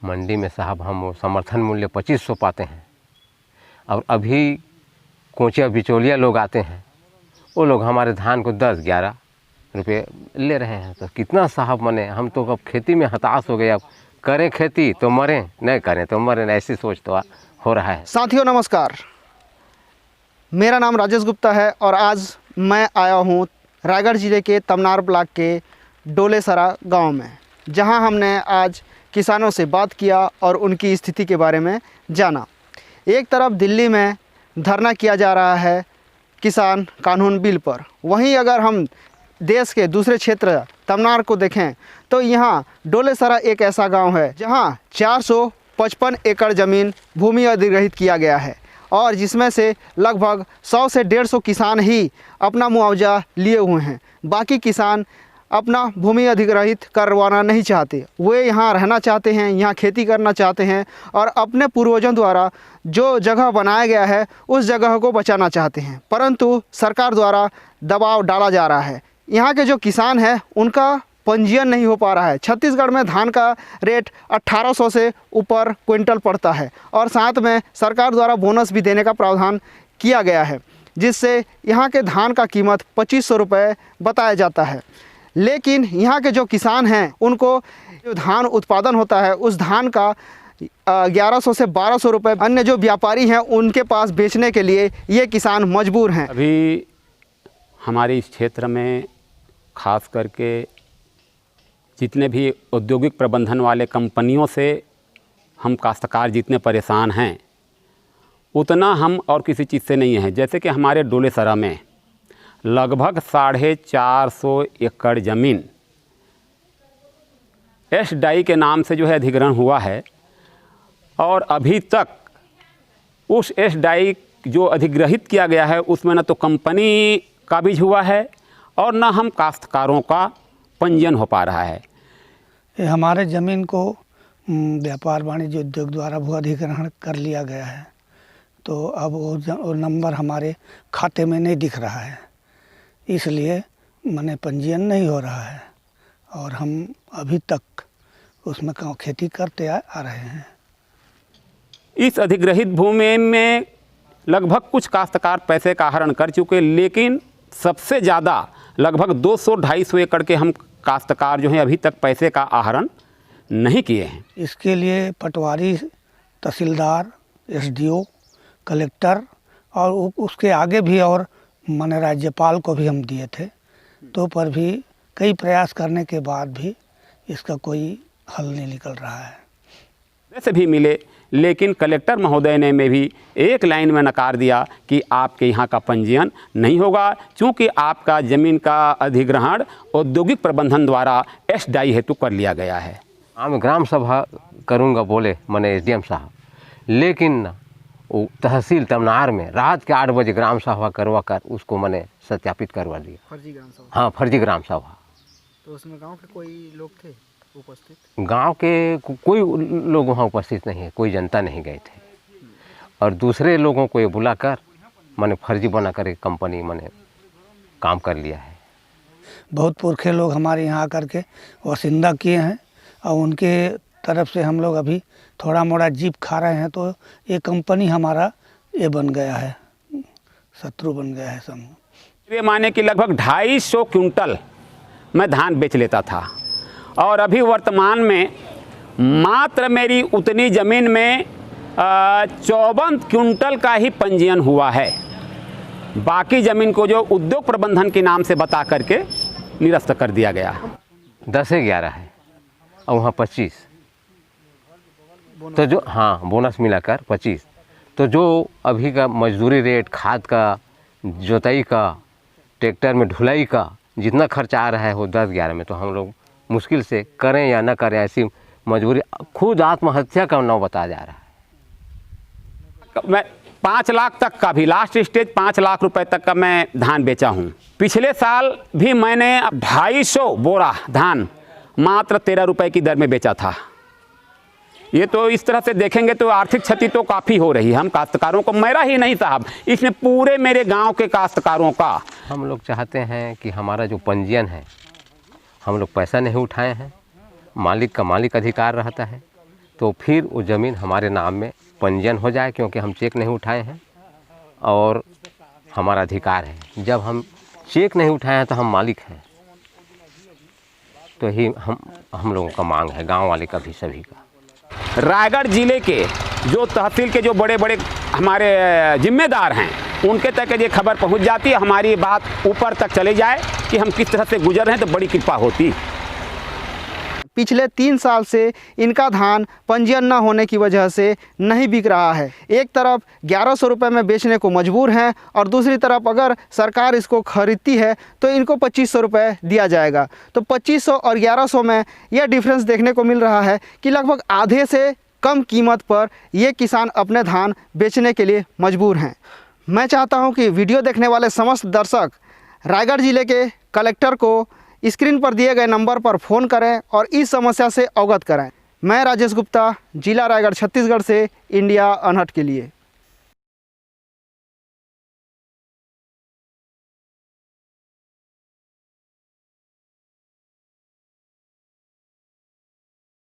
मंडी में साहब हम समर्थन मूल्य 2500 पाते हैं, और अभी कोचिया बिचौलिया लोग आते हैं, वो लोग हमारे धान को 10-11 रुपये ले रहे हैं। तो कितना साहब मने, हम तो अब खेती में हताश हो गए। अब करें खेती तो मरें, नहीं करें तो मरें, ऐसी सोच तो हो रहा है। साथियों नमस्कार, मेरा नाम राजेश गुप्ता है और आज मैं आया हूँ रायगढ़ ज़िले के तमनार ब्लॉक के डोलेसरा गांव में, जहां हमने आज किसानों से बात किया और उनकी स्थिति के बारे में जाना। एक तरफ दिल्ली में धरना किया जा रहा है किसान कानून बिल पर, वहीं अगर हम देश के दूसरे क्षेत्र तमनार को देखें तो यहाँ डोलेसरा एक ऐसा गांव है जहां 455 एकड़ ज़मीन भूमि अधिग्रहित किया गया है और जिसमें से लगभग 100 से 150 किसान ही अपना मुआवजा लिए हुए हैं। बाकी किसान अपना भूमि अधिग्रहित करवाना नहीं चाहते, वे यहाँ रहना चाहते हैं, यहाँ खेती करना चाहते हैं और अपने पूर्वजों द्वारा जो जगह बनाया गया है उस जगह को बचाना चाहते हैं, परंतु सरकार द्वारा दबाव डाला जा रहा है। यहाँ के जो किसान हैं उनका पंजीयन नहीं हो पा रहा है। छत्तीसगढ़ में धान का रेट 1800 से ऊपर क्विंटल पड़ता है और साथ में सरकार द्वारा बोनस भी देने का प्रावधान किया गया है, जिससे यहाँ के धान का कीमत 2500 रुपये बताया जाता है। लेकिन यहाँ के जो किसान हैं उनको जो धान उत्पादन होता है उस धान का 1100 से 1200 रुपये अन्य जो व्यापारी हैं उनके पास बेचने के लिए ये किसान मजबूर हैं। अभी हमारे इस क्षेत्र में खास करके जितने भी औद्योगिक प्रबंधन वाले कंपनियों से हम काश्तकार जितने परेशान हैं उतना हम और किसी चीज़ से नहीं हैं। जैसे कि हमारे डोलेसरा में लगभग 450 एकड़ ज़मीन एस डाई के नाम से जो है अधिग्रहण हुआ है और अभी तक उस एस डाई जो अधिग्रहित किया गया है उसमें न तो कंपनी काबिज हुआ है और न हम काश्तकारों का पंजीयन हो पा रहा है। ये हमारे ज़मीन को व्यापार वाणिज्य उद्योग द्वारा भू अधिग्रहण कर लिया गया है, तो अब वो नंबर हमारे खाते में नहीं दिख रहा है, इसलिए माने पंजीयन नहीं हो रहा है और हम अभी तक उसमें खेती करते आ रहे हैं। इस अधिग्रहित भूमि में लगभग कुछ काश्तकार पैसे का आहरण कर चुके, लेकिन सबसे ज़्यादा लगभग 200-250 एकड़ के हम काश्तकार जो हैं अभी तक पैसे का आहरण नहीं किए हैं। इसके लिए पटवारी, तहसीलदार, एसडीओ, कलेक्टर और उसके आगे भी और माननीय राज्यपाल को भी हम दिए थे, तो पर भी कई प्रयास करने के बाद भी इसका कोई हल नहीं निकल रहा है। वैसे भी मिले, लेकिन कलेक्टर महोदय ने में भी एक लाइन में नकार दिया कि आपके यहाँ का पंजीयन नहीं होगा, क्योंकि आपका ज़मीन का अधिग्रहण औद्योगिक प्रबंधन द्वारा एस डाई हेतु कर लिया गया है। मैं ग्राम सभा करूँगा बोले मैंने एसडीएम साहब, लेकिन वो तहसील तमनार में रात के 8 बजे ग्राम सभा करवा कर उसको मैंने सत्यापित करवा दिया। फर्जी ग्राम सभा? हाँ, फर्जी ग्राम सभा। तो उसमें गांव के कोई लोग थे उपस्थित? गांव के कोई लोग वहाँ उपस्थित नहीं है, कोई जनता नहीं गए थे और दूसरे लोगों को ये बुलाकर मैंने फर्जी बना कर एक कंपनी मैंने काम कर लिया है। बहुत पुरखे लोग हमारे यहाँ आकर के वसिंदा किए हैं और उनके तरफ से हम लोग अभी थोड़ा मोड़ा जीप खा रहे हैं, तो ये कंपनी हमारा ये बन गया है, शत्रु बन गया है समूह। ये माने कि लगभग 250 क्विंटल मैं धान बेच लेता था और अभी वर्तमान में मात्र मेरी उतनी ज़मीन में 54 क्विंटल का ही पंजीयन हुआ है। बाकी ज़मीन को जो उद्योग प्रबंधन के नाम से बता करके निरस्त कर दिया गया। 10 से 11 है और वहाँ 25, तो जो हाँ बोनस मिलाकर 25, तो जो अभी का मजदूरी रेट, खाद का, जोताई का, ट्रैक्टर में ढुलाई का जितना खर्चा आ रहा है वो 10-11 में, तो हम लोग मुश्किल से करें या ना करें ऐसी मजबूरी, खुद आत्महत्या का नाव बताया जा रहा है। मैं 5 लाख तक का भी लास्ट स्टेज 5 लाख रुपए तक का मैं धान बेचा हूँ। पिछले साल भी मैंने 250 बोरा धान मात्र 13 रुपए की दर में बेचा था। ये तो इस तरह से देखेंगे तो आर्थिक क्षति तो काफ़ी हो रही है। हम काश्तकारों को, मेरा ही नहीं साहब, इसमें पूरे मेरे गांव के काश्तकारों का। हम लोग चाहते हैं कि हमारा जो पंजीयन है, हम लोग पैसा नहीं उठाए हैं, मालिक का मालिक अधिकार रहता है, तो फिर वो ज़मीन हमारे नाम में पंजीयन हो जाए, क्योंकि हम चेक नहीं उठाए हैं और हमारा अधिकार है। जब हम चेक नहीं उठाए हैं तो हम मालिक हैं। तो ही हम लोगों का मांग है, गांव वाले का भी, सभी का। रायगढ़ ज़िले के जो तहसील के जो बड़े बड़े हमारे जिम्मेदार हैं, उनके तक ये खबर पहुंच जाती है, हमारी बात ऊपर तक चले जाए कि हम किस तरह से गुजर रहे हैं, तो बड़ी कृपा होती। पिछले 3 साल से इनका धान पंजीयन न होने की वजह से नहीं बिक रहा है। एक तरफ 1100 रुपये में बेचने को मजबूर हैं और दूसरी तरफ अगर सरकार इसको खरीदती है तो इनको 2500 रुपये दिया जाएगा। तो 2500 और 1100 में यह डिफरेंस देखने को मिल रहा है कि लगभग आधे से कम कीमत पर ये किसान अपने धान बेचने के लिए मजबूर हैं। मैं चाहता हूं कि वीडियो देखने वाले समस्त दर्शक रायगढ़ ज़िले के कलेक्टर को स्क्रीन पर दिए गए नंबर पर फ़ोन करें और इस समस्या से अवगत कराएं। मैं राजेश गुप्ता, जिला रायगढ़, छत्तीसगढ़ से इंडिया अनहट के लिए।